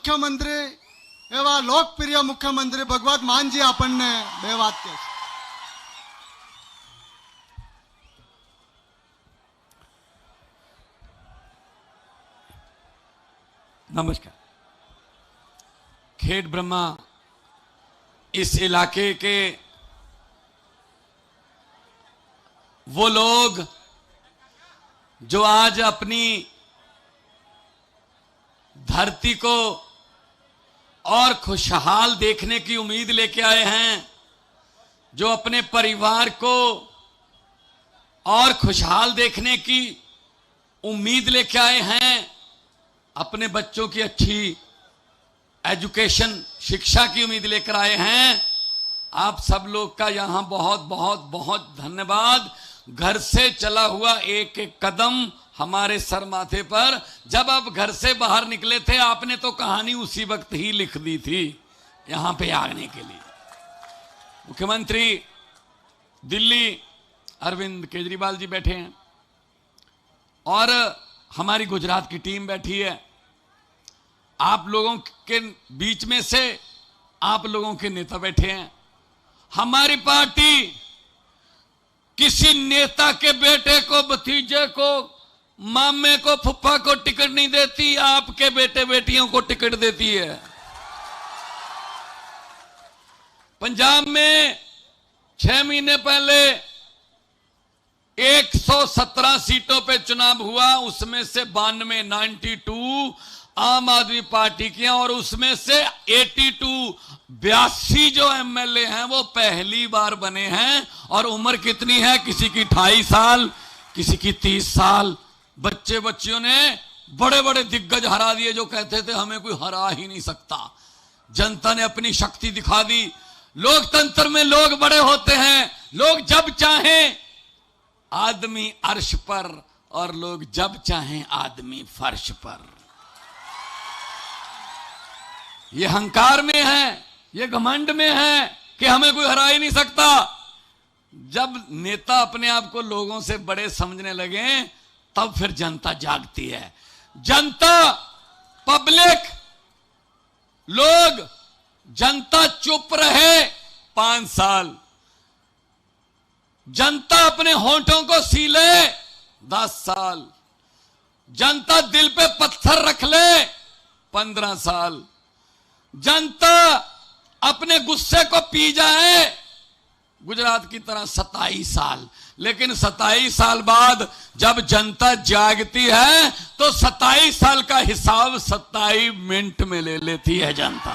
મુખ્યમંત્રી એવા લોકપ્રિય મુખ્યમંત્રી ભગવત માનજી આપણને બે વાત કહે છે. नमस्कार. खेड़ ब्रह्मा इस इलाके के वो लोग जो आज अपनी धरती को और खुशहाल देखने की उम्मीद लेके आए हैं, जो अपने परिवार को और खुशहाल देखने की उम्मीद लेके आए हैं, अपने बच्चों की अच्छी एजुकेशन शिक्षा की उम्मीद लेकर आए हैं. आप सब लोग का यहां बहुत बहुत बहुत धन्यवाद. घर से चला हुआ एक एक कदम हमारे सर माथे पर. जब आप घर से बाहर निकले थे, आपने तो कहानी उसी वक्त ही लिख दी थी यहां पे आने के लिए. मुख्यमंत्री दिल्ली अरविंद केजरीवाल जी बैठे हैं और हमारी गुजरात की टीम बैठी है. आप लोगों के बीच में से आप लोगों के नेता बैठे हैं. हमारी पार्टी किसी नेता के बेटे को, भतीजे को, मामे को, फुफ्फा को टिकट नहीं देती. आपके बेटे बेटियों को टिकट देती है. पंजाब में 6 महीने पहले 117 सीटों पे चुनाव हुआ, उसमें से 92 आम आदमी पार्टी की, और उसमें से 82 जो एमएलए हैं वो पहली बार बने हैं. और उम्र कितनी है? किसी की 28 साल, किसी की 30 साल. बच्चे बच्चियों ने बड़े बड़े दिग्गज हरा दिए जो कहते थे हमें कोई हरा ही नहीं सकता. जनता ने अपनी शक्ति दिखा दी. लोकतंत्र में लोग बड़े होते हैं. लोग जब चाहें आदमी अर्श पर, और लोग जब चाहें आदमी फर्श पर. ये अहंकार में है, ये घमंड में है कि हमें कोई हरा ही नहीं सकता. जब नेता अपने आप को लोगों से बड़े समझने लगे, तब फिर जनता जागती है. जनता, पब्लिक, लोग, जनता चुप रहे 5 साल, जनता अपने होंठों को सीले 10 साल, जनता दिल पे पत्थर रख ले 15 साल, जनता अपने गुस्से को पी जाए गुजरात की तरह 27 साल. लेकिन 27 साल बाद जब जनता जागती है तो 27 साल का हिसाब 27 मिनट में ले लेती है जनता.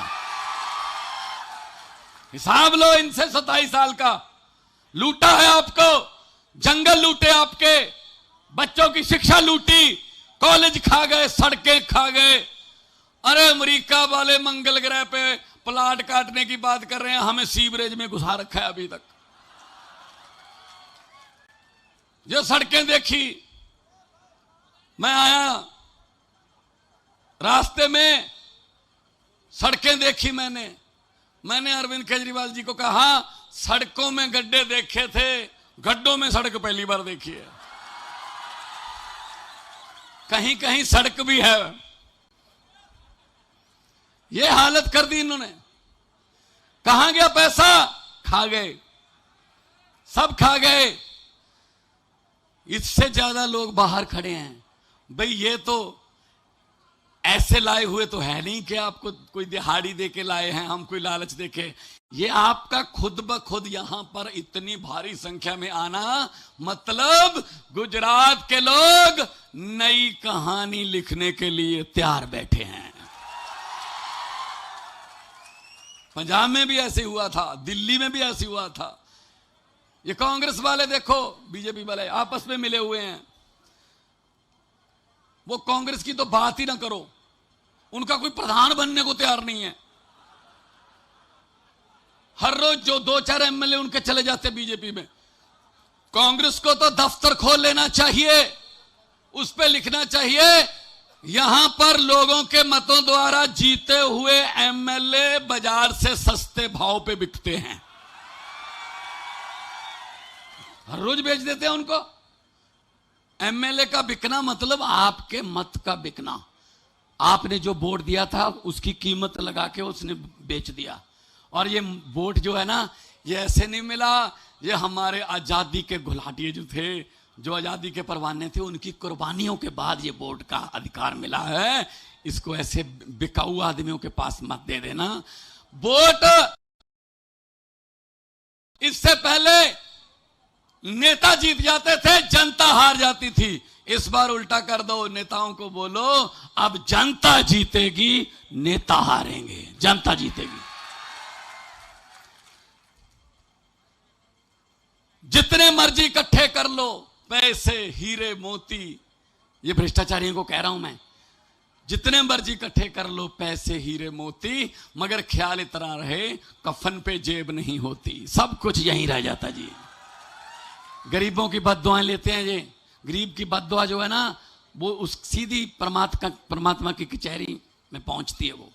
हिसाब लो इनसे 27 साल का. लूटा है आपको, जंगल लूटे, आपके बच्चों की शिक्षा लूटी, कॉलेज खा गए, सड़कें खा गए. अरे अमेरिका वाले मंगल ग्रह पे प्लाट काटने की बात कर रहे हैं, हमें सीवरेज में घुसा रखा है अभी तक. जो सड़कें देखी, मैं आया रास्ते में सड़कें देखी, मैंने अरविंद केजरीवाल जी को कहा सड़कों में गड्ढे देखे थे, गड्ढों में सड़क पहली बार देखी है. कहीं कहीं सड़क भी है. ये हालत कर दी इन्होंने. कहां गया पैसा? खा गए, सब खा गए. इससे ज्यादा लोग बाहर खड़े हैं. भाई ये तो ऐसे लाए हुए तो है नहीं कि आपको कोई दिहाड़ी दे के लाए हैं, हम कोई लालच दे के. ये आपका खुद ब खुद यहां पर इतनी भारी संख्या में आना, मतलब गुजरात के लोग नई कहानी लिखने के लिए तैयार बैठे हैं. पंजाब में भी ऐसे हुआ था, दिल्ली में भी ऐसे हुआ था. ये कांग्रेस वाले देखो, बीजेपी वाले आपस में मिले हुए हैं. वो कांग्रेस की तो बात ही ना करो, उनका कोई प्रधान बनने को तैयार नहीं है. हर रोज जो 2-4 एमएलए उनके चले जाते बीजेपी में. कांग्रेस को तो दफ्तर खोल लेना चाहिए, उस पे लिखना चाहिए यहां पर लोगों के मतों द्वारा जीते हुए एमएलए बाजार से सस्ते भाव पे बिकते हैं. हर रोज बेच देते हैं उनको. एमएलए का बिकना मतलब आपके मत का बिकना. आपने जो वोट दिया था उसकी कीमत लगा के उसने बेच दिया। और ये वोट जो है ना, ये ऐसे नहीं मिला, ये हमारे आजादी के घुलाटिए जो थे, जो आजादी के परवाने थे, उनकी कुर्बानियों के बाद ये वोट का अधिकार मिला है। इसको ऐसे बिकाऊ आदमियों के पास मत दे देना। वोट इससे पहले नेता जीत जाते थे, जनता हार जाती थी। इस बार उल्टा कर दो, नेताओं को बोलो अब जनता जीतेगी, नेता हारेंगे, जनता जीतेगी। जितने मर्जी इकट्ठे कर लो, पैसे, हीरे, मोती, ये भ्रष्टाचारियों को कह रहा हूं मैं, जितने मर्जी इकट्ठे कर लो पैसे, हीरे, मोती, मगर ख्याल इतना रहे कफन पे जेब नहीं होती, सब कुछ यहीं रह जाता जी। गरीबों की बद्दुआएं लेते हैं ये, गरीब की बद्दुआ जो है ना, वो उस सीधी परमात्मा की कचहरी में पहुंचती है। वो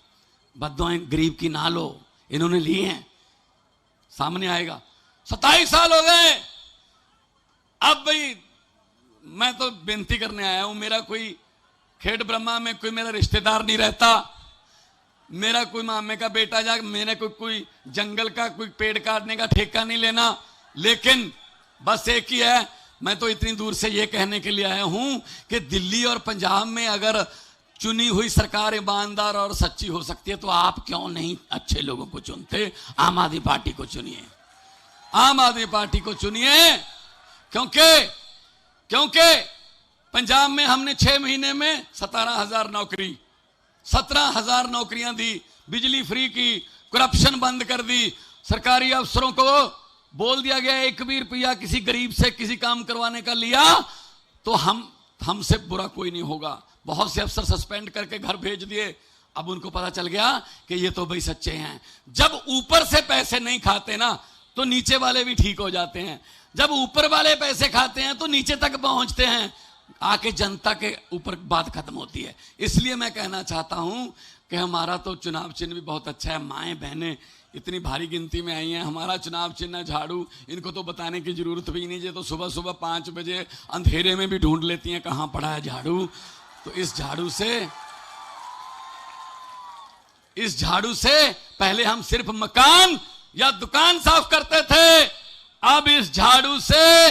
बद्दुआएं गरीब की ना लो, इन्होंने ली हैं, सामने आएगा। 27 साल हो गए। अब भाई मैं तो बेनती करने आया हूं, मेरा कोई खेड़ ब्रह्मा में कोई मेरा रिश्तेदार नहीं रहता, मेरा कोई मामे का बेटा जा, मैंने कोई जंगल का कोई पेड़ काटने का ठेका नहीं लेना, लेकिन बस एक ही है, मैं तो इतनी दूर से ये कहने के लिए आया हूं कि दिल्ली और पंजाब में अगर चुनी हुई सरकार ईमानदार और सच्ची हो सकती है तो आप क्यों नहीं अच्छे लोगों को चुनते? आम आदमी पार्टी को चुनिए, आम आदमी पार्टी को चुनिए, क्योंकि पंजाब में हमने 6 महीने में 17,000 नौकरी, 17,000 नौकरियां दी, बिजली फ्री की, करप्शन बंद कर दी, सरकारी अफसरों को बोल दिया गया 1 भी रुपया किसी गरीब से किसी काम करवाने का लिया तो हमसे बुरा कोई नहीं होगा। बहुत से अफसर सस्पेंड करके घर भेज दिए। अब उनको पता चल गया कि ये तो भाई सच्चे हैं। जब ऊपर से पैसे नहीं खाते ना तो नीचे वाले भी ठीक हो जाते हैं, जब ऊपर वाले पैसे खाते हैं तो नीचे तक पहुंचते हैं, आके जनता के ऊपर बात खत्म होती है। इसलिए मैं कहना चाहता हूं कि हमारा तो चुनाव चिन्ह भी बहुत अच्छा है। माएं बहनें इतनी भारी गिनती में आई हैं, हमारा चुनाव चिन्ह झाड़ू, इनको तो बताने की जरूरत भी नहीं, ये तो सुबह सुबह 5 बजे अंधेरे में भी ढूंढ लेती हैं कहां पड़ा है झाड़ू। तो इस झाड़ू से पहले हम सिर्फ मकान या दुकान साफ करते थे, अब इस झाड़ू से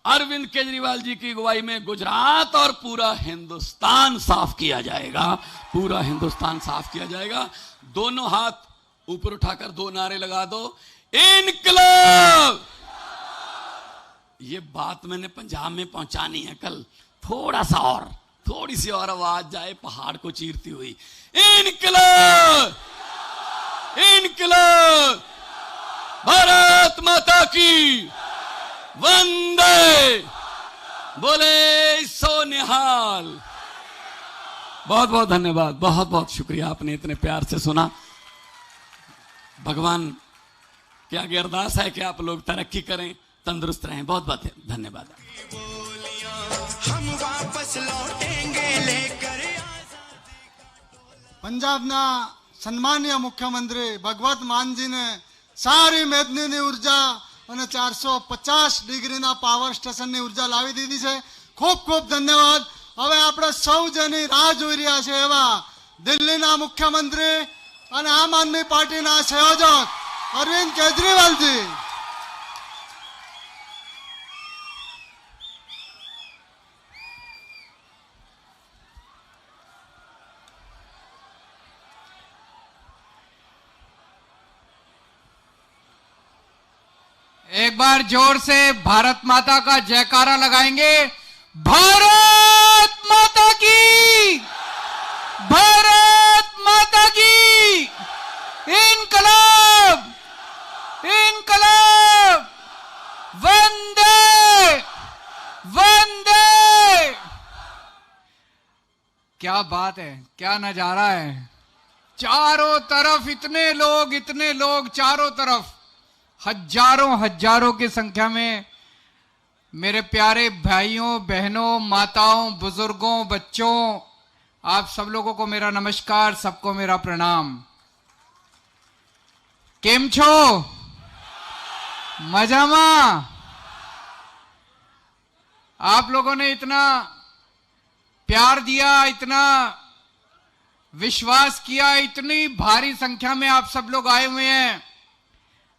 अरविंद केजरीवाल जी की अगुवाई में गुजरात और पूरा हिंदुस्तान साफ किया जाएगा, पूरा हिंदुस्तान साफ किया जाएगा। दोनों हाथ ऊपर उठाकर 2 नारे लगा दो, इनकलाब। ये बात मैंने पंजाब में पहुंचानी है कल, थोड़ा सा और, थोड़ी सी और आवाज जाए पहाड़ को चीरती हुई, इनकलाब, इनकलाब, भारत माता की वंदे, बोले सो निहाल। बहुत बहुत धन्यवाद, बहुत बहुत शुक्रिया, आपने इतने प्यार से सुना। भगवान के आगे अरदास है कि आप लोग तरक्की करें, तंदुरुस्त रहें। बहुत बहुत धन्यवाद। हम वापस लौटेंगे लेकर પંજાબના સન્માનીય મુખ્યમંત્રી ભગવત માનજીને સારી મેદનીની ઉર્જા અને 450 ડિગ્રીના પાવર સ્ટેશનની ઉર્જા લાવી દીધી છે। ખૂબ ખૂબ ધન્યવાદ। હવે આપણે સૌ જેની રાહ જોઈ રહ્યા છે એવા દિલ્હીના મુખ્યમંત્રી અને આમ આદમી પાર્ટીના સંયોજક અરવિંદ કેજરીવાલજી। एक बार जोर से भारत माता का जयकारा लगाएंगे। भारत माता की, भारत माता की, इनकलाब, इनकलाब, वंदे, वंदे। क्या बात है, क्या नजारा है, चारों तरफ इतने लोग चारों तरफ, हजारों हजारों की संख्या में मेरे प्यारे भाइयों बहनों माताओं बुजुर्गों बच्चों, आप सब लोगों को मेरा नमस्कार, सबको मेरा प्रणाम। केम छो? मजामा? आप लोगों ने इतना प्यार दिया, इतना विश्वास किया, इतनी भारी संख्या में आप सब लोग आए हुए हैं।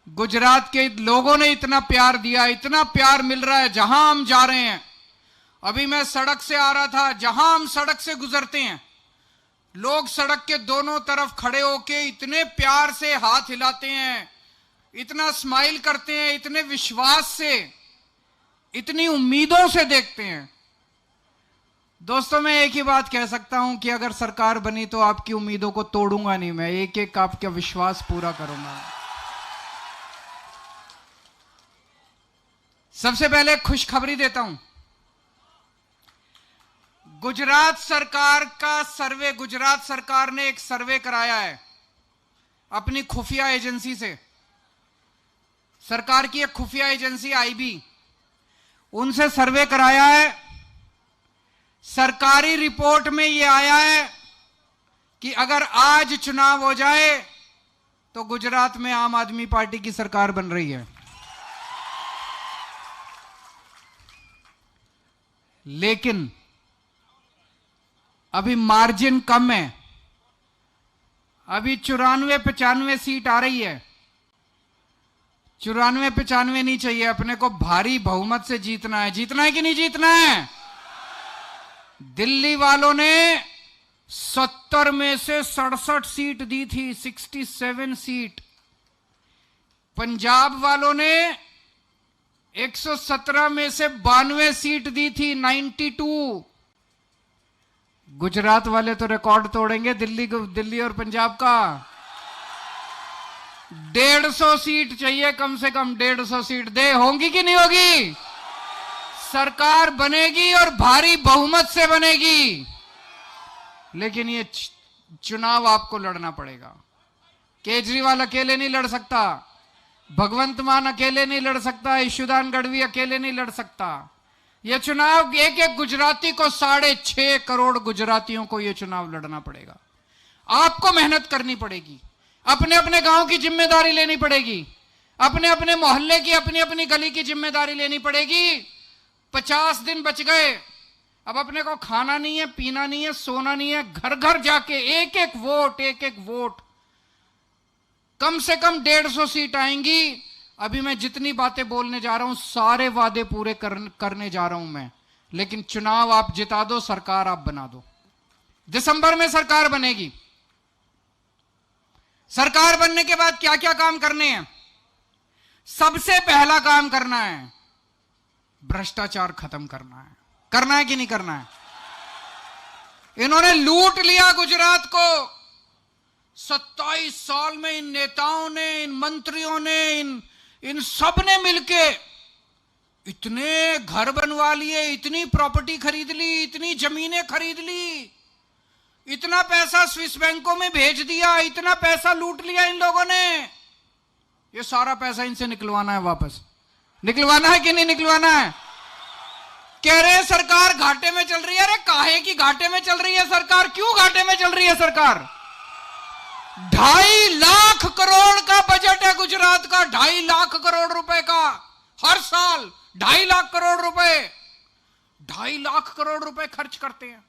गुजरात के लोगों ने इतना प्यार दिया, इतना प्यार मिल रहा है जहां हम जा रहे हैं। अभी मैं सड़क से आ रहा था, जहां हम सड़क से गुजरते हैं लोग सड़क के दोनों तरफ खड़े होके इतने प्यार से हाथ हिलाते हैं, इतना स्माइल करते हैं, इतने विश्वास से, इतनी उम्मीदों से देखते हैं। दोस्तों, मैं एक ही बात कह सकता हूं कि अगर सरकार बनी तो आपकी उम्मीदों को तोड़ूंगा नहीं, मैं एक एक आपका विश्वास पूरा करूंगा। सबसे पहले खुशखबरी देता हूं। गुजरात सरकार का सर्वे, गुजरात सरकार ने एक सर्वे कराया है अपनी खुफिया एजेंसी से। सरकार की एक खुफिया एजेंसी आईबी, उनसे सर्वे कराया है। सरकारी रिपोर्ट में यह आया है कि अगर आज चुनाव हो जाए तो गुजरात में आम आदमी पार्टी की सरकार बन रही है। लेकिन अभी मार्जिन कम है, अभी 94-95 सीट आ रही है। 94-95 नहीं चाहिए, अपने को भारी बहुमत से जीतना है। जीतना है कि नहीं जीतना है? दिल्ली वालों ने 70 में से 67 सीट दी थी, 67 सीट। पंजाब वालों ने 117 में से 92 सीट दी थी, 92। गुजरात वाले तो रिकॉर्ड तोड़ेंगे दिल्ली और पंजाब का। 150 सीट चाहिए कम से कम, 150 सीट दे। होंगी कि नहीं होगी? सरकार बनेगी और भारी बहुमत से बनेगी। लेकिन ये चुनाव आपको लड़ना पड़ेगा। केजरीवाल अकेले नहीं लड़ सकता, भगवंत मान अकेले नहीं लड़ सकता, ईशुदान गढ़वी अकेले नहीं लड़ सकता। यह चुनाव एक एक गुजराती को, 6.5 करोड़ गुजरातियों को यह चुनाव लड़ना पड़ेगा। आपको मेहनत करनी पड़ेगी, अपने अपने गांव की जिम्मेदारी लेनी पड़ेगी, अपने अपने मोहल्ले की, अपनी अपनी गली की जिम्मेदारी लेनी पड़ेगी। 50 दिन बच गए, अब अपने को खाना नहीं है, पीना नहीं है, सोना नहीं है, घर घर जाके एक एक वोट, कम से कम 150 सीट आएंगी। अभी मैं जितनी बातें बोलने जा रहा हूं सारे वादे पूरे करने जा रहा हूं मैं। लेकिन चुनाव आप जिता दो, सरकार आप बना दो। दिसंबर में सरकार बनेगी। सरकार बनने के बाद क्या क्या काम करने हैं? सबसे पहला काम करना है भ्रष्टाचार खत्म करना है। करना है कि नहीं करना है? इन्होंने लूट लिया गुजरात को। 27 साल में इन नेताओं ने, इन मंत्रियों ने, इन सब ने मिलके इतने घर बनवा लिए, इतनी प्रॉपर्टी खरीद ली, इतनी जमीनें खरीद ली, इतना पैसा स्विस बैंकों में भेज दिया, इतना पैसा लूट लिया इन लोगों ने। ये सारा पैसा इनसे निकलवाना है वापस। निकलवाना है कि नहीं निकलवाना है? कह रहे हैं सरकार घाटे में चल रही है। अरे काहे की घाटे में चल रही है सरकार? क्यों घाटे में चल रही है सरकार? 2.5 लाख करोड़ का बजट है गुजरात का, 2.5 लाख करोड़ रुपए का हर साल। 2.5 लाख करोड़ रुपए, 2.5 लाख करोड़ रुपए खर्च करते हैं।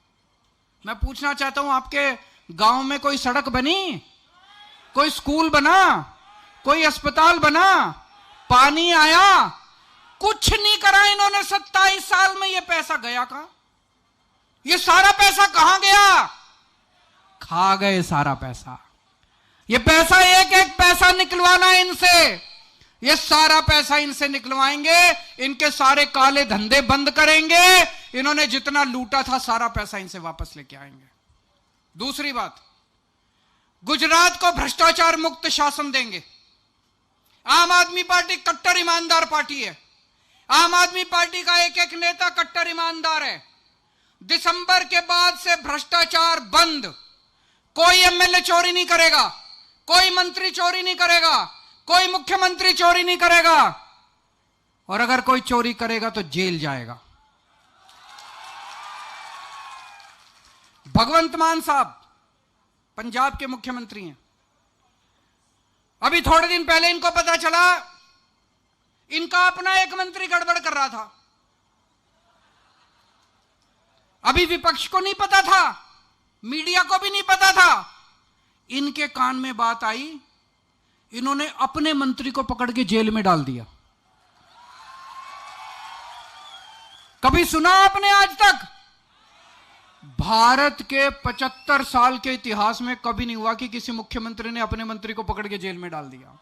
मैं पूछना चाहता हूं, आपके गांव में कोई सड़क बनी, कोई स्कूल बना, कोई अस्पताल बना, पानी आया? कुछ नहीं करा इन्होंने 27 साल में। ये पैसा गया कहां? ये सारा पैसा कहां गया? खा गए सारा पैसा। ये पैसा, एक एक पैसा निकलवाना है इनसे। ये सारा पैसा इनसे निकलवाएंगे, इनके सारे काले धंधे बंद करेंगे। इन्होंने जितना लूटा था सारा पैसा इनसे वापस लेके आएंगे। दूसरी बात, गुजरात को भ्रष्टाचार मुक्त शासन देंगे। आम आदमी पार्टी कट्टर ईमानदार पार्टी है। आम आदमी पार्टी का एक एक नेता कट्टर ईमानदार है। दिसंबर के बाद से भ्रष्टाचार बंद। कोई एमएलए चोरी नहीं करेगा, कोई मंत्री चोरी नहीं करेगा, कोई मुख्यमंत्री चोरी नहीं करेगा, और अगर कोई चोरी करेगा तो जेल जाएगा। भगवंत मान साहब पंजाब के मुख्यमंत्री हैं। अभी थोड़े दिन पहले इनको पता चला इनका अपना एक मंत्री गड़बड़ कर रहा था। अभी विपक्ष को नहीं पता था, मीडिया को भी नहीं पता था। इनके कान में बात आई, इन्होंने अपने मंत्री को पकड़ के जेल में डाल दिया। कभी सुना आपने आज तक? भारत के 75 साल के इतिहास में कभी नहीं हुआ कि किसी मुख्यमंत्री ने अपने मंत्री को पकड़ के जेल में डाल दिया।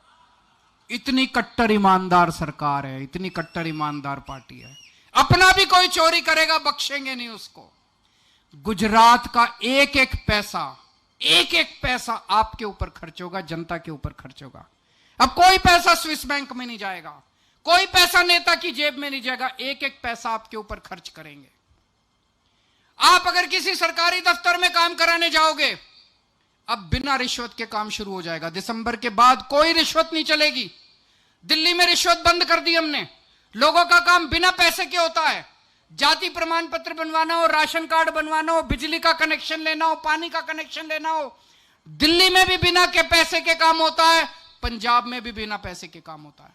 इतनी कट्टर ईमानदार सरकार है, इतनी कट्टर ईमानदार पार्टी है। अपना भी कोई चोरी करेगा बख्शेंगे नहीं उसको। गुजरात का एक एक पैसा आपके ऊपर खर्च होगा, जनता के ऊपर खर्च होगा। अब कोई पैसा स्विस बैंक में नहीं जाएगा, कोई पैसा नेता की जेब में नहीं जाएगा, एक एक पैसा आपके ऊपर खर्च करेंगे। आप अगर किसी सरकारी दफ्तर में काम कराने जाओगे, अब बिना रिश्वत के काम शुरू हो जाएगा। दिसंबर के बाद कोई रिश्वत नहीं चलेगी। दिल्ली में रिश्वत बंद कर दी हमने। लोगों का काम बिना पैसे के होता है। जाति प्रमाण पत्र बनवाना हो, राशन कार्ड बनवाना हो, बिजली का कनेक्शन लेना हो, पानी का कनेक्शन लेना हो, दिल्ली में भी बिना के पैसे के काम होता है, पंजाब में भी बिना पैसे के काम होता है।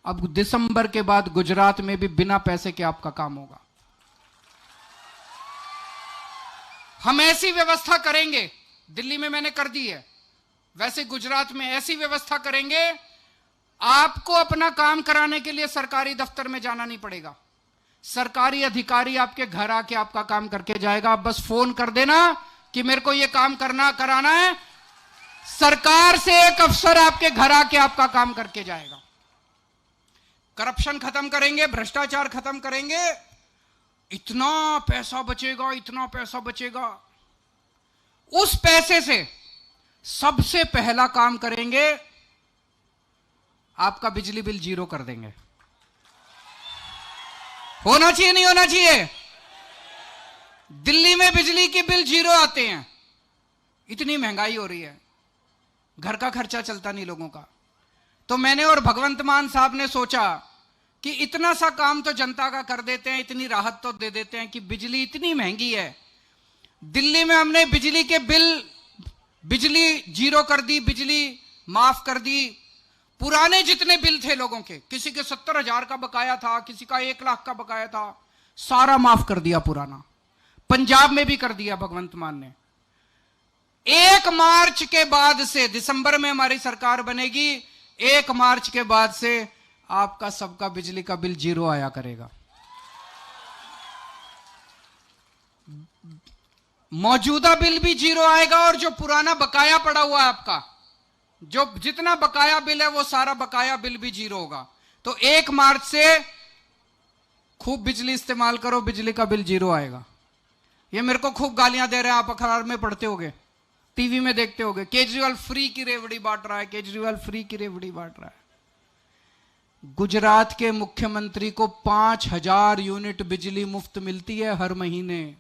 अब दिसंबर के बाद गुजरात में भी बिना पैसे के आपका काम होगा। हम ऐसी व्यवस्था करेंगे, दिल्ली में मैंने कर दी है, वैसे गुजरात में ऐसी व्यवस्था करेंगे, आपको अपना काम कराने के लिए सरकारी दफ्तर में जाना नहीं पड़ेगा। सरकारी अधिकारी आपके घर आके आपका काम करके जाएगा। आप बस फोन कर देना कि मेरे को यह काम कराना है, सरकार से एक अफसर आपके घर आके आपका काम करके जाएगा। करप्शन खत्म करेंगे, भ्रष्टाचार खत्म करेंगे, इतना पैसा बचेगा, इतना पैसा बचेगा। उस पैसे से सबसे पहला काम करेंगे, आपका बिजली बिल जीरो कर देंगे। होना चाहिए नहीं होना चाहिए? दिल्ली में बिजली के बिल जीरो आते हैं। इतनी महंगाई हो रही है, घर का खर्चा चलता नहीं लोगों का। तो मैंने और भगवंत मान साहब ने सोचा कि इतना सा काम तो जनता का कर देते हैं, इतनी राहत तो दे देते हैं कि बिजली इतनी महंगी है। दिल्ली में हमने बिजली के बिजली जीरो कर दी, बिजली माफ कर दी। पुराने जितने बिल थे लोगों के, किसी के 70,000 का बकाया था, किसी का 1 लाख का बकाया था, सारा माफ कर दिया पुराना। पंजाब में भी कर दिया भगवंत मान ने। 1 मार्च के बाद से, दिसंबर में हमारी सरकार बनेगी, 1 मार्च के बाद से आपका सबका बिजली का बिल जीरो आया करेगा। मौजूदा बिल भी जीरो आएगा और जो पुराना बकाया पड़ा हुआ है आपका, जो जितना बकाया बिल है वो सारा बकाया बिल भी जीरो होगा। तो 1 मार्च से खूब बिजली इस्तेमाल करो, बिजली का बिल जीरो आएगा। ये मेरे को खूब गालियां दे रहे हैं, आप अखबार में पढ़ते होगे, टीवी में देखते होगे, केजरीवाल फ्री की रेवड़ी बांट रहा है, केजरीवाल फ्री की रेवड़ी बांट रहा है। गुजरात के मुख्यमंत्री को 5,000 यूनिट बिजली मुफ्त मिलती है हर महीने।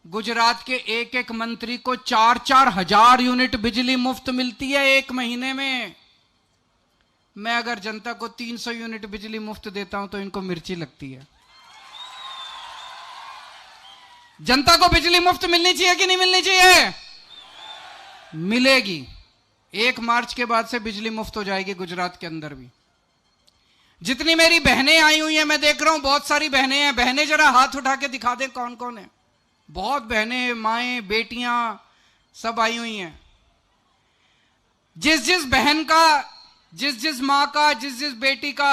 गुजरात के एक एक मंत्री को 4-4 हजार यूनिट बिजली मुफ्त मिलती है एक महीने में। मैं अगर जनता को 300 यूनिट बिजली मुफ्त देता हूं तो इनको मिर्ची लगती है। जनता को बिजली मुफ्त मिलनी चाहिए कि नहीं मिलनी चाहिए? मिलेगी। 1 मार्च के बाद से बिजली मुफ्त हो जाएगी गुजरात के अंदर भी। जितनी मेरी बहनें आई हुई हैं, मैं देख रहा हूं बहुत सारी बहनें हैं, बहनें जरा हाथ उठा के दिखा दें कौन कौन है। बहुत बहनें, माएं, बेटियां सब आई हुई हैं। जिस जिस बहन का, जिस जिस मां का, जिस जिस बेटी का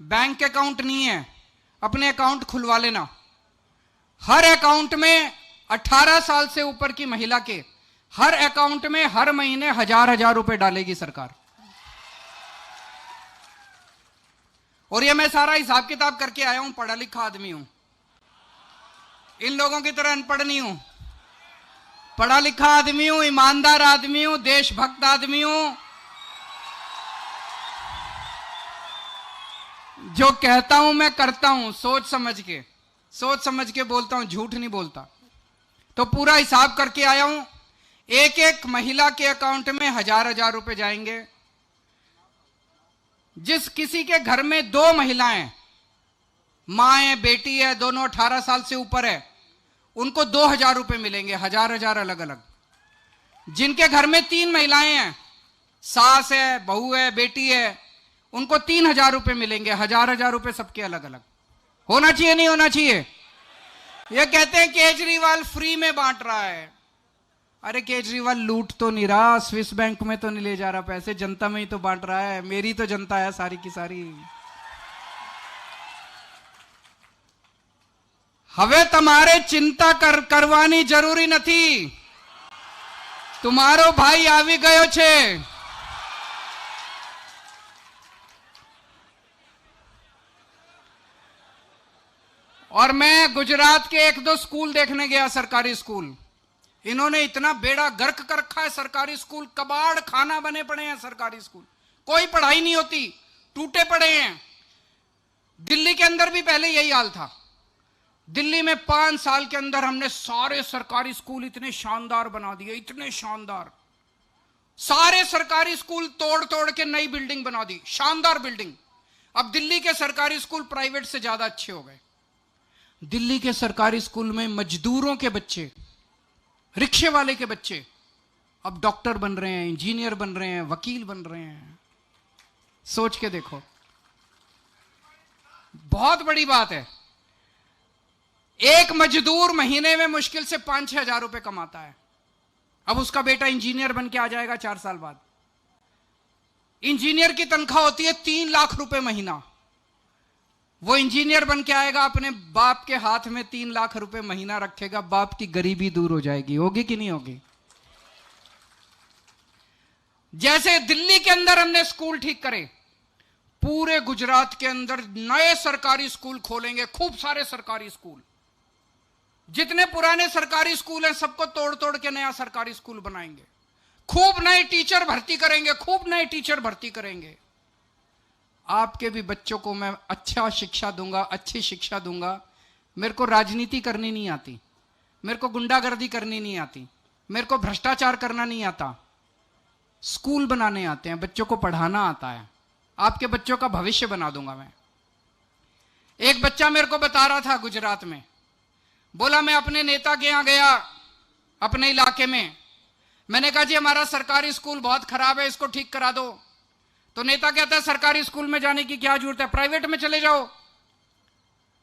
बैंक अकाउंट नहीं है, अपने अकाउंट खुलवा लेना। हर अकाउंट में 18 साल से ऊपर की महिला के हर अकाउंट में हर महीने 1,000 रुपए डालेगी सरकार। और ये मैं सारा हिसाब किताब करके आया हूं, पढ़ा लिखा आदमी हूं, इन लोगों की तरह अनपढ़ नहीं हूं, पढ़ा लिखा आदमी हूं, ईमानदार आदमी हूं, देशभक्त आदमी हूं। जो कहता हूं मैं करता हूं, सोच समझ के बोलता हूं, झूठ नहीं बोलता। तो पूरा हिसाब करके आया हूं। एक एक महिला के अकाउंट में 1,000 रुपए जाएंगे। जिस किसी के घर में 2 महिलाएं, मां है, बेटी है, दोनों 18 साल से ऊपर है, उनको 2,000 रुपए मिलेंगे, 1,000 अलग अलग। जिनके घर में 3 महिलाएं हैं, सास है, बहू है, बेटी है, उनको 3,000 रुपए मिलेंगे, 1,000 रुपए सबके अलग अलग। होना चाहिए नहीं होना चाहिए? ये कहते हैं केजरीवाल फ्री में बांट रहा है। अरे केजरीवाल लूट तो नहीं रहा, स्विस बैंक में तो नहीं ले जा रहा पैसे, जनता में ही तो बांट रहा है। मेरी तो जनता है सारी की सारी। હવે તમારે चिंता કરવાની જરૂરી નથી। तुम्हारो भाई આવી ગયો છે। और मैं गुजरात के एक दो स्कूल देखने गया, सरकारी स्कूल। इन्होंने इतना बेड़ा गर्क कर रखा है सरकारी स्कूल, कबाड़ खाना बने पड़े हैं सरकारी स्कूल, कोई पढ़ाई नहीं होती, टूटे पड़े हैं। दिल्ली के अंदर भी पहले यही हाल था। दिल्ली में 5 साल के अंदर हमने सारे सरकारी स्कूल इतने शानदार बना दिए, इतने शानदार। सारे सरकारी स्कूल तोड़ तोड़ के नई बिल्डिंग बना दी, शानदार बिल्डिंग। अब दिल्ली के सरकारी स्कूल प्राइवेट से ज्यादा अच्छे हो गए। दिल्ली के सरकारी स्कूल में मजदूरों के बच्चे, रिक्शे वाले के बच्चे अब डॉक्टर बन रहे हैं, इंजीनियर बन रहे हैं, वकील बन रहे हैं। सोच के देखो, बहुत बड़ी बात है। एक मजदूर महीने में मुश्किल से 5-6 हजार रुपए कमाता है। अब उसका बेटा इंजीनियर बन के आ जाएगा 4 साल बाद। इंजीनियर की तनख्वाह होती है 3 लाख रुपए महीना। वो इंजीनियर बन के आएगा, अपने बाप के हाथ में 3 लाख रुपए महीना रखेगा, बाप की गरीबी दूर हो जाएगी। होगी कि नहीं होगी? जैसे दिल्ली के अंदर हमने स्कूल ठीक करे, पूरे गुजरात के अंदर नए सरकारी स्कूल खोलेंगे, खूब सारे सरकारी स्कूल। जितने पुराने सरकारी स्कूल हैं सबको तोड़ तोड़ के नया सरकारी स्कूल बनाएंगे। खूब नए टीचर भर्ती करेंगे, खूब नए टीचर भर्ती करेंगे। आपके भी बच्चों को मैं अच्छा शिक्षा दूंगा, अच्छी शिक्षा दूंगा। मेरे को राजनीति करनी नहीं आती, मेरे को गुंडागर्दी करनी नहीं आती, मेरे को भ्रष्टाचार करना नहीं आता। स्कूल बनाने आते हैं, बच्चों को पढ़ाना आता है। आपके बच्चों का भविष्य बना दूंगा मैं। एक बच्चा मेरे को बता रहा था गुजरात में, बोला मैं अपने नेता के यहां गया अपने इलाके में। मैंने कहा जी हमारा सरकारी स्कूल बहुत खराब है, इसको ठीक करा दो। तो नेता कहता है सरकारी स्कूल में जाने की क्या जरूरत है, प्राइवेट में चले जाओ।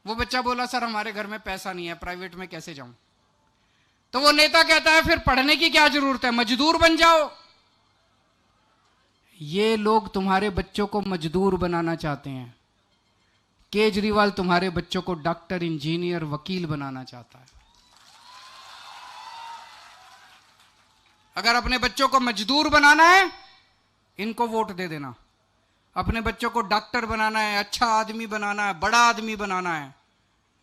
वो बच्चा बोला सर हमारे घर में पैसा नहीं है, प्राइवेट में कैसे जाऊं। तो वो नेता कहता है फिर पढ़ने की क्या जरूरत है, मजदूर बन जाओ। ये लोग तुम्हारे बच्चों को मजदूर बनाना चाहते हैं। केजरीवाल तुम्हारे बच्चों को डॉक्टर, इंजीनियर, वकील बनाना चाहता है। अगर अपने बच्चों को मजदूर बनाना है, इनको वोट दे देना। अपने बच्चों को डॉक्टर बनाना है, अच्छा आदमी बनाना है, बड़ा आदमी बनाना है,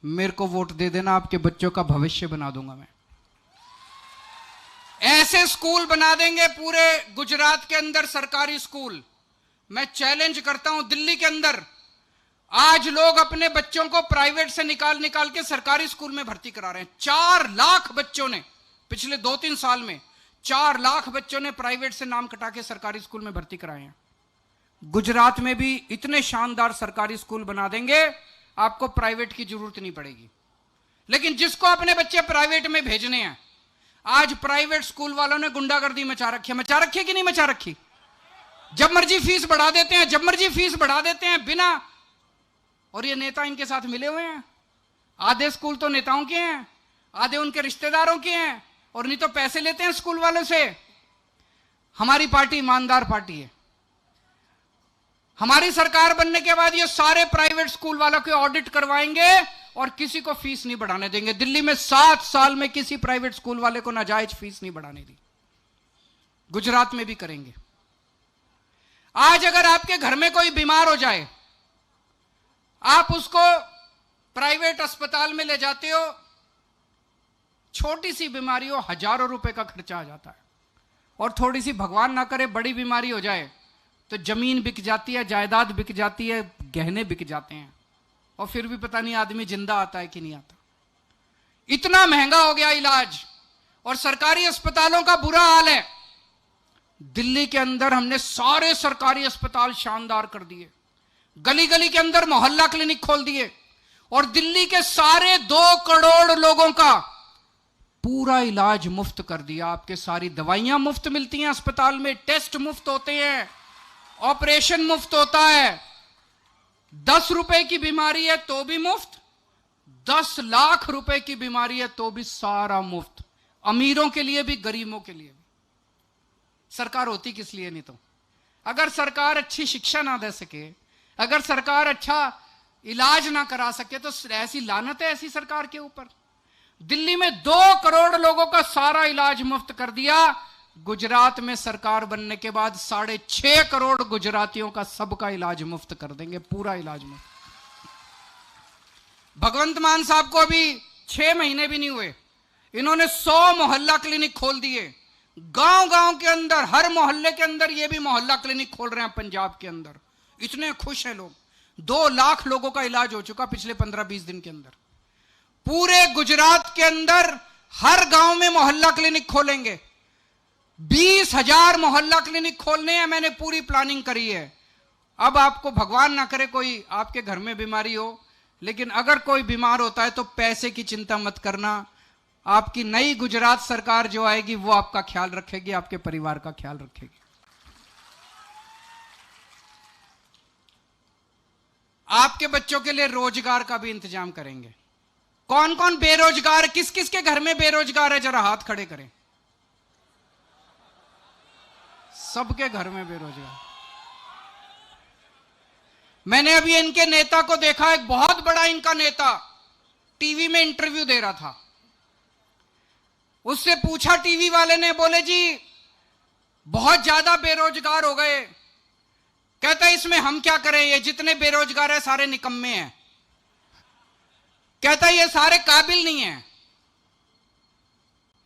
मेरे को वोट दे देना। आपके बच्चों का भविष्य बना दूंगा मैं। ऐसे स्कूल बना देंगे पूरे गुजरात के अंदर, सरकारी स्कूल। मैं चैलेंज करता हूं, दिल्ली के अंदर आज लोग अपने बच्चों को प्राइवेट से निकाल निकाल के सरकारी स्कूल में भर्ती करा रहे हैं। 4 लाख बच्चों ने पिछले 2-3 साल में 4 लाख बच्चों ने प्राइवेट से नाम कटा के सरकारी स्कूल में भर्ती कराए हैं। गुजरात में भी इतने शानदार सरकारी स्कूल बना देंगे, आपको प्राइवेट की जरूरत नहीं पड़ेगी। लेकिन जिसको अपने बच्चे प्राइवेट में भेजने हैं, आज प्राइवेट स्कूल वालों ने गुंडागर्दी मचा रखी है कि नहीं मचा रखी? जब मर्जी फीस बढ़ा देते हैं, जब मर्जी फीस बढ़ा देते हैं बिना। और ये नेता इनके साथ मिले हुए हैं। आधे स्कूल तो नेताओं के हैं, आधे उनके रिश्तेदारों के हैं, और नहीं तो पैसे लेते हैं स्कूल वालों से। हमारी पार्टी ईमानदार पार्टी है। हमारी सरकार बनने के बाद ये सारे प्राइवेट स्कूल वालों के ऑडिट करवाएंगे और किसी को फीस नहीं बढ़ाने देंगे। दिल्ली में 7 साल में किसी प्राइवेट स्कूल वाले को नाजायज फीस नहीं बढ़ाने दी। गुजरात में भी करेंगे। आज अगर आपके घर में कोई बीमार हो जाए, आप उसको प्राइवेट अस्पताल में ले जाते हो, छोटी सी बीमारी हो, हजारों रुपए का खर्चा आ जाता है। और थोड़ी सी भगवान ना करे बड़ी बीमारी हो जाए तो जमीन बिक जाती है, जायदाद बिक जाती है, गहने बिक जाते हैं, और फिर भी पता नहीं आदमी जिंदा आता है कि नहीं आता। इतना महंगा हो गया इलाज, और सरकारी अस्पतालों का बुरा हाल है। दिल्ली के अंदर हमने सारे सरकारी अस्पताल शानदार कर दिए, गली गली के अंदर मोहल्ला क्लिनिक खोल दिए, और दिल्ली के सारे 2 करोड़ लोगों का पूरा इलाज मुफ्त कर दिया। आपके सारी दवाइयां मुफ्त मिलती हैं अस्पताल में, टेस्ट मुफ्त होते हैं, ऑपरेशन मुफ्त होता है। 10 रुपए की बीमारी है तो भी मुफ्त, 10 लाख रुपए की बीमारी है तो भी सारा मुफ्त, अमीरों के लिए भी गरीबों के लिए भी। सरकार होती किस लिए नहीं तो? अगर सरकार अच्छी शिक्षा ना दे सके, अगर सरकार अच्छा इलाज ना करा सके तो ऐसी लानत है ऐसी सरकार के ऊपर। दिल्ली में 2 करोड़ लोगों का सारा इलाज मुफ्त कर दिया। गुजरात में सरकार बनने के बाद 6.5 करोड़ गुजरातियों का सबका इलाज मुफ्त कर देंगे, पूरा इलाज मुफ्त। भगवंत मान साहब को अभी 6 महीने भी नहीं हुए, इन्होंने 100 मोहल्ला क्लिनिक खोल दिए। गांव गांव के अंदर, हर मोहल्ले के अंदर ये भी मोहल्ला क्लिनिक खोल रहे हैं पंजाब के अंदर। इतने खुश हैं लोग। 2 लाख लोगों का इलाज हो चुका पिछले 15-20 दिन के अंदर। पूरे गुजरात के अंदर हर गांव में मोहल्ला क्लिनिक खोलेंगे। 20,000 मोहल्ला क्लिनिक खोलने हैं, मैंने पूरी प्लानिंग करी है। अब आपको भगवान ना करे कोई आपके घर में बीमारी हो, लेकिन अगर कोई बीमार होता है तो पैसे की चिंता मत करना। आपकी नई गुजरात सरकार जो आएगी वो आपका ख्याल रखेगी, आपके परिवार का ख्याल रखेगी। आपके बच्चों के लिए रोजगार का भी इंतजाम करेंगे। कौन कौन बेरोजगार, किस किस के घर में बेरोजगार है, जरा हाथ खड़े करें। सबके घर में बेरोजगार। मैंने अभी इनके नेता को देखा, एक बहुत बड़ा इनका नेता टीवी में इंटरव्यू दे रहा था। उससे पूछा टीवी वाले ने, बोले जी बहुत ज्यादा बेरोजगार हो गए। कहता है इसमें हम क्या करें, ये जितने बेरोजगार है सारे निकम्मे हैं। कहता है ये सारे काबिल नहीं हैं।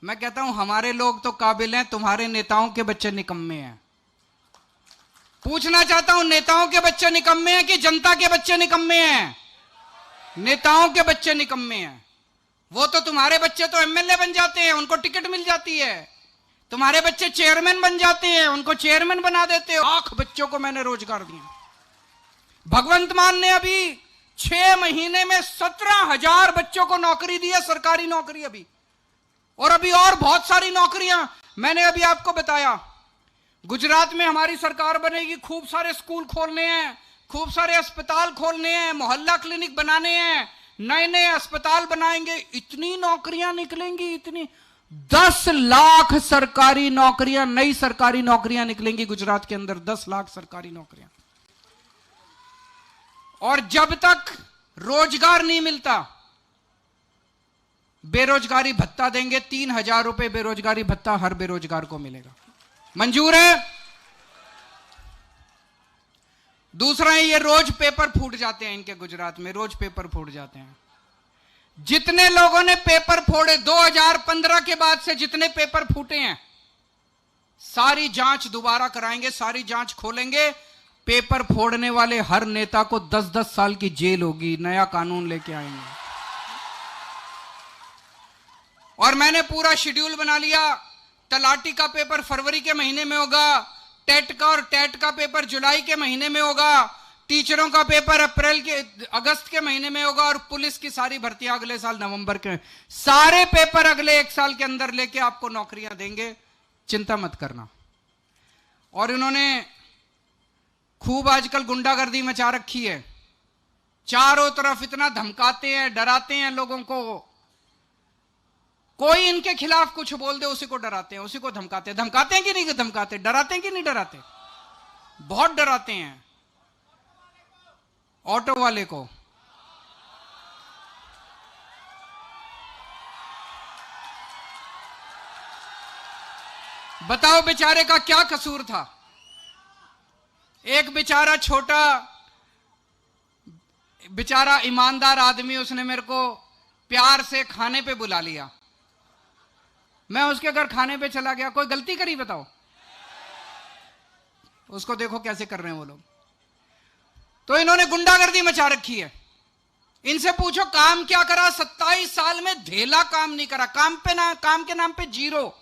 मैं कहता हूं हमारे लोग तो काबिल हैं, तुम्हारे नेताओं के बच्चे निकम्मे हैं। पूछना चाहता हूं, नेताओं के बच्चे निकम्मे हैं कि जनता के बच्चे निकम्मे हैं? नेताओं के बच्चे निकम्मे हैं। वो तो तुम्हारे बच्चे तो एमएलए बन जाते हैं, उनको टिकट मिल जाती है। तुम्हारे बच्चे चेयरमैन बन जाते हैं, उनको चेयरमैन बना देते हो। लाख बच्चों को मैंने रोजगार दिया। भगवंत मान ने अभी 6 महीने में 17,000 बच्चों को नौकरी दी है, सरकारी नौकरी अभी। और अभी और बहुत सारी नौकरियां मैंने अभी आपको बताया। गुजरात में हमारी सरकार बनेगी, खूब सारे स्कूल खोलने हैं, खूब सारे अस्पताल खोलने हैं, मोहल्ला क्लिनिक बनाने हैं, नए नए अस्पताल बनाएंगे। इतनी नौकरियां निकलेंगी, इतनी 10 लाख सरकारी नौकरियां, नई सरकारी नौकरियां निकलेंगी गुजरात के अंदर। 10 लाख सरकारी नौकरियां। और जब तक रोजगार नहीं मिलता, बेरोजगारी भत्ता देंगे। 3,000 रुपए बेरोजगारी भत्ता हर बेरोजगार को मिलेगा। मंजूर है? दूसरा है, ये रोज पेपर फूट जाते हैं इनके गुजरात में, रोज पेपर फूट जाते हैं। जितने लोगों ने पेपर फोड़े 2015 के बाद से, जितने पेपर फूटे हैं, सारी जांच दोबारा कराएंगे, सारी जांच खोलेंगे। पेपर फोड़ने वाले हर नेता को 10-10 साल की जेल होगी। नया कानून लेके आएंगे। और मैंने पूरा शेड्यूल बना लिया। तलाटी का पेपर फरवरी के महीने में होगा, टेट का और टेट का पेपर जुलाई के महीने में होगा, टीचरों का पेपर अगस्त के महीने में होगा, और पुलिस की सारी भर्तियां अगले साल नवंबर के। सारे पेपर अगले 1 साल के अंदर लेके आपको नौकरियां देंगे, चिंता मत करना। और इन्होंने खूब आजकल गुंडागर्दी मचा रखी है। चारों तरफ इतना धमकाते हैं, डराते हैं लोगों को। कोई इनके खिलाफ कुछ बोल दे उसी को डराते हैं, उसी को धमकाते हैं। धमकाते हैं कि नहीं धमकाते? डराते हैं कि नहीं डराते? बहुत डराते हैं। ऑटो वाले को बताओ बेचारे का क्या कसूर था। एक बेचारा छोटा बेचारा ईमानदार आदमी, उसने मेरे को प्यार से खाने पे बुला लिया। मैं उसके घर खाने पे चला गया। कोई गलती करी बताओ? उसको देखो कैसे कर रहे हैं वो लोग। तो इन्होंने गुंडागर्दी मचा रखी है। इनसे पूछो काम क्या करा? 27 साल में धेला काम नहीं करा। काम के नाम पे 0।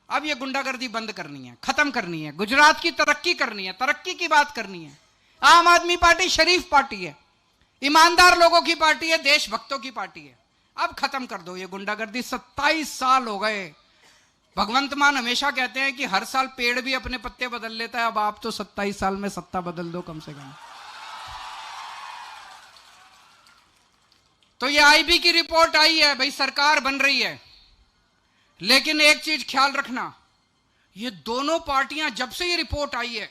अब ये गुंडागर्दी बंद करनी है, खत्म करनी है, गुजरात की तरक्की करनी है, तरक्की की बात करनी है। आम आदमी पार्टी शरीफ पार्टी है, ईमानदार लोगों की पार्टी है, देशभक्तों की पार्टी है। अब खत्म कर दो ये गुंडागर्दी। 27 साल हो गए। भगवंत मान हमेशा कहते हैं कि हर साल पेड़ भी अपने पत्ते बदल लेता है। अब आप तो 27 साल में सत्ता बदल दो कम से कम। तो ये आईबी की रिपोर्ट आई है, भाई सरकार बन रही है, लेकिन एक चीज ख्याल रखना, ये दोनों पार्टियां, जब से ये रिपोर्ट आई है,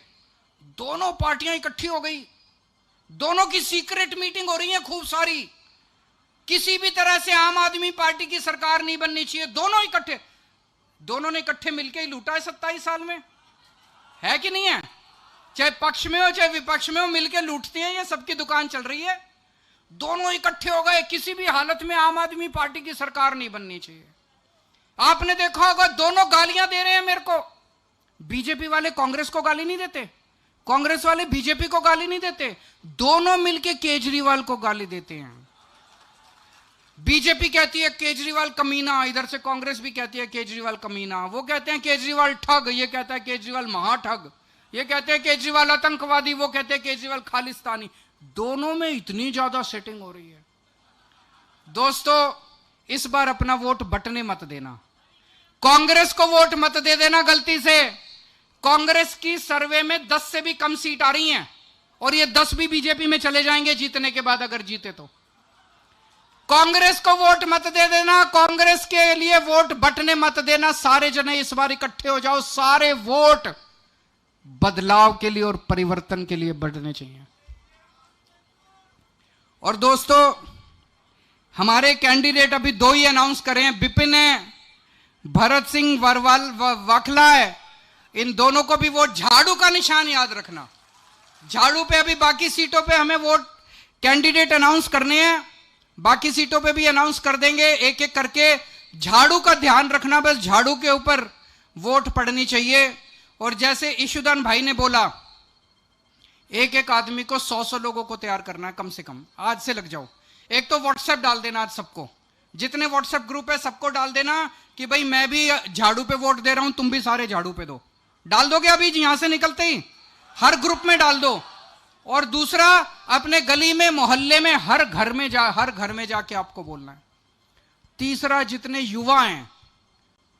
दोनों पार्टियां इकट्ठी हो गई, दोनों की सीक्रेट मीटिंग हो रही है खूब सारी। किसी भी तरह से आम आदमी पार्टी की सरकार नहीं बननी चाहिए, दोनों ने इकट्ठे मिलकर ही लूटा है 27 साल में, है कि नहीं है? चाहे पक्ष में हो चाहे विपक्ष में हो, मिलकर लूटते हैं, ये सबकी दुकान चल रही है। दोनों इकट्ठे हो गए, किसी भी हालत में आम आदमी पार्टी की सरकार नहीं बननी चाहिए। आपने देखा होगा दोनों गालियां दे रहे हैं मेरे को। बीजेपी वाले कांग्रेस को गाली नहीं देते, कांग्रेस वाले बीजेपी को गाली नहीं देते, दोनों मिलके केजरीवाल को गाली देते हैं। बीजेपी कहती है केजरीवाल कमीना, इधर से कांग्रेस भी कहती है केजरीवाल कमीना। वो कहते हैं केजरीवाल ठग, ये कहता है केजरीवाल महाठग, ये कहते हैं केजरीवाल आतंकवादी, वो कहते हैं केजरीवाल खालिस्तानी। दोनों में इतनी ज्यादा सेटिंग हो रही है। दोस्तों, इस बार अपना वोट बटने मत देना, कांग्रेस को वोट मत दे देना गलती से। कांग्रेस की सर्वे में 10 से भी कम सीट आ रही हैं और ये 10 भी बीजेपी में चले जाएंगे जीतने के बाद, अगर जीते तो। कांग्रेस को वोट मत दे देना, कांग्रेस के लिए वोट बटने मत देना। सारे जने इस बार इकट्ठे हो जाओ, सारे वोट बदलाव के लिए और परिवर्तन के लिए बटने चाहिए। और दोस्तों, हमारे कैंडिडेट अभी 2 ही अनाउंस करे हैं, विपिन है, भरत सिंह वाकला है। इन दोनों को भी वोट, झाड़ू का निशान याद रखना, झाड़ू पे अभी बाकी सीटों पे हमें वोट कैंडिडेट अनाउंस करने हैं, बाकी सीटों पे भी अनाउंस कर देंगे एक एक करके। झाड़ू का ध्यान रखना, बस झाड़ू के ऊपर वोट पड़नी चाहिए। और जैसे ईशुदान भाई ने बोला, एक एक आदमी को 100 लोगों को तैयार करना है कम से कम। आज से लग जाओ। एक तो व्हाट्सएप डाल देना आज सबको, जितने व्हाट्सएप ग्रुप है सबको डाल देना कि भाई मैं भी झाड़ू पे वोट दे रहा हूं, तुम भी सारे झाड़ू पे दो। डाल दोगे अभी यहां से निकलते ही? हर ग्रुप में डाल दो। और दूसरा, अपने गली में मोहल्ले में हर घर में जाके आपको बोलना है। तीसरा, जितने युवा हैं,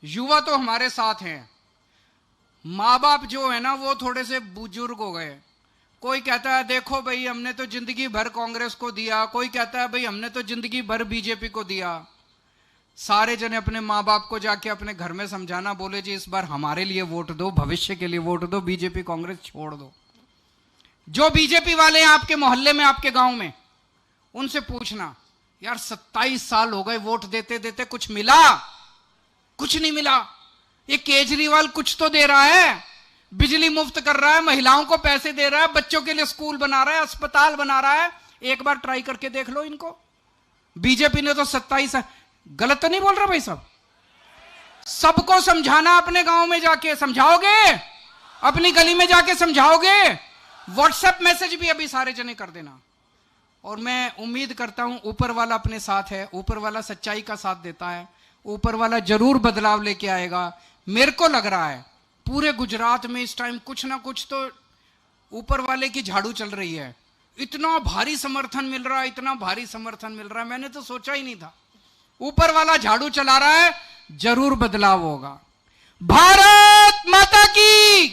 युवा तो हमारे साथ हैं, माँ बाप जो है ना वो थोड़े से बुजुर्ग हो गए। कोई कहता है देखो भाई हमने तो जिंदगी भर कांग्रेस को दिया, कोई कहता है भाई हमने तो जिंदगी भर बीजेपी को दिया। सारे जने अपने माँ बाप को जाके अपने घर में समझाना, बोले जी इस बार हमारे लिए वोट दो, भविष्य के लिए वोट दो, बीजेपी कांग्रेस छोड़ दो। जो बीजेपी वाले हैं आपके मोहल्ले में, आपके गांव में, उनसे पूछना यार 27 साल हो गए वोट देते देते, कुछ मिला? कुछ नहीं मिला। ये केजरीवाल कुछ तो दे रहा है, बिजली मुफ्त कर रहा है, महिलाओं को पैसे दे रहा है, बच्चों के लिए स्कूल बना रहा है, अस्पताल बना रहा है। एक बार ट्राई करके देख लो इनको। बीजेपी ने तो 27, गलत तो नहीं बोल रहा भाई साहब? सबको समझाना, अपने गांव में जाके समझाओगे, अपनी गली में जाके समझाओगे, व्हाट्सएप मैसेज भी अभी सारे जने कर देना। और मैं उम्मीद करता हूं ऊपर वाला अपने साथ है, ऊपर वाला सच्चाई का साथ देता है, ऊपर वाला जरूर बदलाव लेके आएगा। मेरे को लग रहा है पूरे गुजरात में इस टाइम कुछ ना कुछ तो ऊपर वाले की झाड़ू चल रही है। इतना भारी समर्थन मिल रहा है, इतना भारी समर्थन मिल रहा है, मैंने तो सोचा ही नहीं था। ऊपर वाला झाड़ू चला रहा है, जरूर बदलाव होगा। भारत माता की